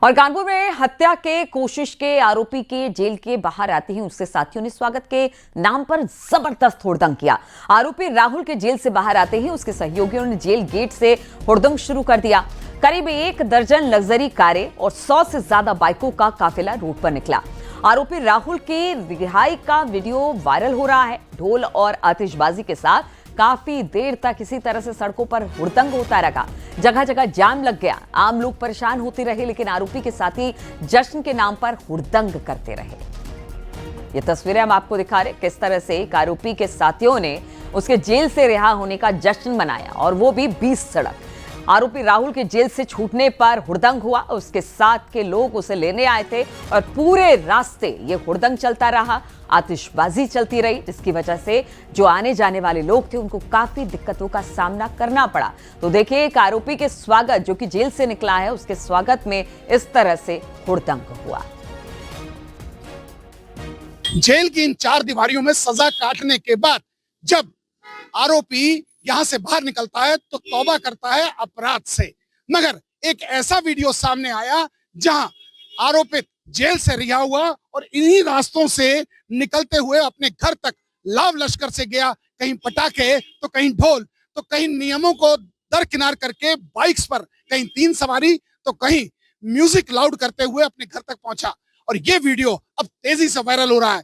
और कानपुर में हत्या के कोशिश के आरोपी के जेल के बाहर आते ही उसके साथियों ने स्वागत के नाम पर जबरदस्त हुड़दंग किया। आरोपी राहुल के जेल से बाहर आते ही उसके सहयोगियों ने जेल गेट से हुड़दंग शुरू कर दिया। करीब 1 दर्जन लग्जरी कारें और 100 से ज्यादा बाइकों का काफिला रोड पर निकला। आरोपी राहुल की रिहाई का वीडियो वायरल हो रहा है। ढोल और आतिशबाजी के साथ काफी देर तक इसी तरह से सड़कों पर हुड़दंग होता रहा। जगह जगह जाम लग गया। आम लोग परेशान होते रहे, लेकिन आरोपी के साथी जश्न के नाम पर हुड़दंग करते रहे। ये तस्वीरें हम आपको दिखा रहे किस तरह से एक आरोपी के साथियों ने उसके जेल से रिहा होने का जश्न मनाया, और वो भी 20 सड़क। आरोपी राहुल के जेल से छूटने पर हुड़दंग हुआ। उसके साथ के लोग उसे लेने आए थे और पूरे रास्ते ये हुड़दंग चलता रहा, आतिशबाजी चलती रही, जिसकी वजह से जो आने जाने वाले लोग थे उनको काफी दिक्कतों का सामना करना पड़ा। तो देखिए, एक आरोपी के स्वागत जो कि जेल से निकला है, उसके स्वागत में इस तरह से हुड़दंग हुआ। जेल की इन 4 दीवारियों में सजा काटने के बाद जब आरोपी यहां से बाहर निकलता है तो तौबा करता है अपराध से। मगर एक ऐसा वीडियो सामने आया जहां आरोपित जेल से रिहा हुआ और इन्हीं रास्तों से निकलते हुए अपने घर तक लाव लश्कर से गया। कहीं पटाखे तो कहीं ढोल, तो कहीं नियमों को दरकिनार करके बाइक्स पर, कहीं 3 सवारी तो कहीं म्यूजिक लाउड करते हुए अपने घर तक पहुंचा। और ये वीडियो अब तेजी से वायरल हो रहा है।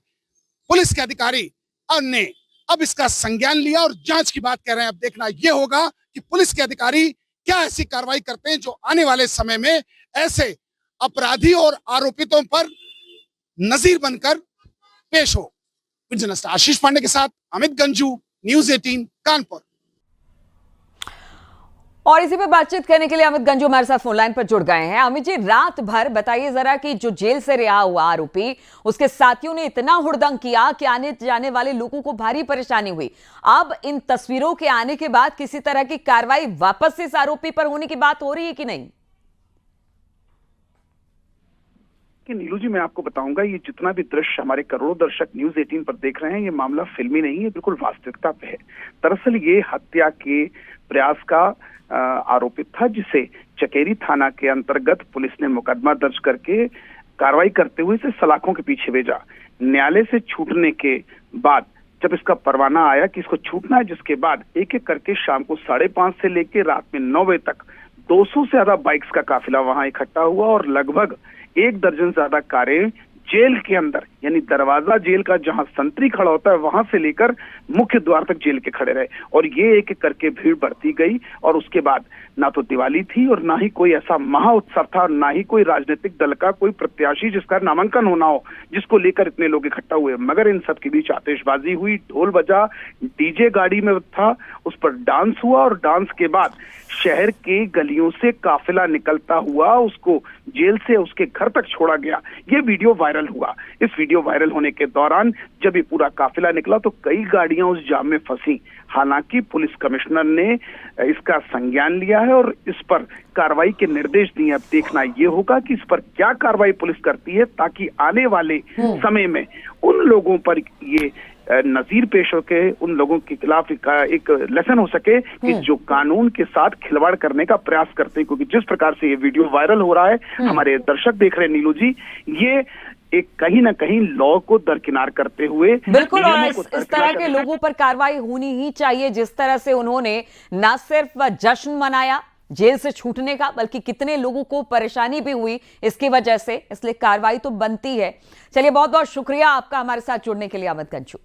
पुलिस के अधिकारी ने अब इसका संज्ञान लिया और जांच की बात कर रहे हैं। अब देखना यह होगा कि पुलिस के अधिकारी क्या ऐसी कार्रवाई करते हैं जो आने वाले समय में ऐसे अपराधी और आरोपितों पर नजीर बनकर पेश हो। जर्नलिस्ट आशीष पांडे के साथ अमित गंजू, न्यूज़ 18 कानपुर। और इसी पे बातचीत करने के लिए अमित गंजू हमारे साथ फोन लाइन पर जुड़ गए हैं। अमित जी, रात भर बताइए जरा कि जो जेल से रिहा हुआ आरोपी, उसके साथियों ने इतना हुड़दंग किया कि आने जाने वाले लोगों को भारी परेशानी हुई। अब इन तस्वीरों के आने के बाद किसी तरह की कार्रवाई वापस से इस आरोपी पर होने की बात हो रही है कि नहीं? कि नीलू जी, मैं आपको बताऊंगा, ये जितना भी दृश्य हमारे करोड़ों दर्शक न्यूज़ 18 पर देख रहे हैं, ये मामला फिल्मी नहीं है, बिल्कुल वास्तविकता पे है। दरअसल ये हत्या के प्रयास का आरोपित था, जिसे चकेरी थाना के अंतर्गत पुलिस ने मुकदमा दर्ज करके कार्रवाई करते हुए इसे सलाखों के पीछे भेजा। न्यायालय से छूटने के बाद जब इसका परवाना आया कि इसको छूटना है, जिसके बाद एक एक करके शाम को 5:30 से लेकर रात में 9 बजे तक 200 से ज्यादा बाइक्स का काफिला वहां इकट्ठा हुआ और लगभग 1 दर्जन से ज्यादा कारें जेल के अंदर, यानी दरवाजा जेल का जहां संतरी खड़ा होता है वहां से लेकर मुख्य द्वार तक जेल के खड़े रहे। और ये एक एक करके भीड़ बढ़ती गई। और उसके बाद ना तो दिवाली थी और ना ही कोई ऐसा महा उत्सव था, ना ही कोई राजनीतिक दल का कोई प्रत्याशी जिसका नामांकन होना हो, जिसको लेकर इतने लोग इकट्ठा हुए। मगर इन सब के बीच आतिशबाजी हुई, ढोल बजा, डीजे गाड़ी में था, उस पर डांस हुआ और डांस के बाद शहर के गलियों से काफिला निकलता हुआ उसको जेल से उसके घर तक छोड़ा गया। ये वीडियो वायरल हुआ। इस वीडियो वायरल होने के दौरान जब ये पूरा काफिला निकला तो कई गाड़ियां उस जाम में फंसी। हालांकि पुलिस कमिश्नर ने इसका संज्ञान लिया है और इस पर कार्रवाई के निर्देश दिए। अब देखना ये होगा कि इस पर क्या कार्रवाई पुलिस करती है, ताकि आने वाले समय में उन लोगों पर ये नजीर पेश होके उन लोगों के खिलाफ एक लेसन हो सके कि जो कानून के साथ खिलवाड़ करने का प्रयास करते हैं। क्योंकि जिस प्रकार से ये वीडियो वायरल हो रहा है, हमारे दर्शक देख रहे हैं नीलू जी, ये एक कहीं ना कहीं लॉ को दरकिनार करते हुए, बिल्कुल, और इस तरह के लोगों पर कार्रवाई होनी ही चाहिए। जिस तरह से उन्होंने न सिर्फ जश्न मनाया जेल से छूटने का, बल्कि कितने लोगों को परेशानी भी हुई इसकी वजह से, इसलिए कार्रवाई तो बनती है। चलिए, बहुत बहुत शुक्रिया आपका हमारे साथ जुड़ने के लिए अमित गंजू।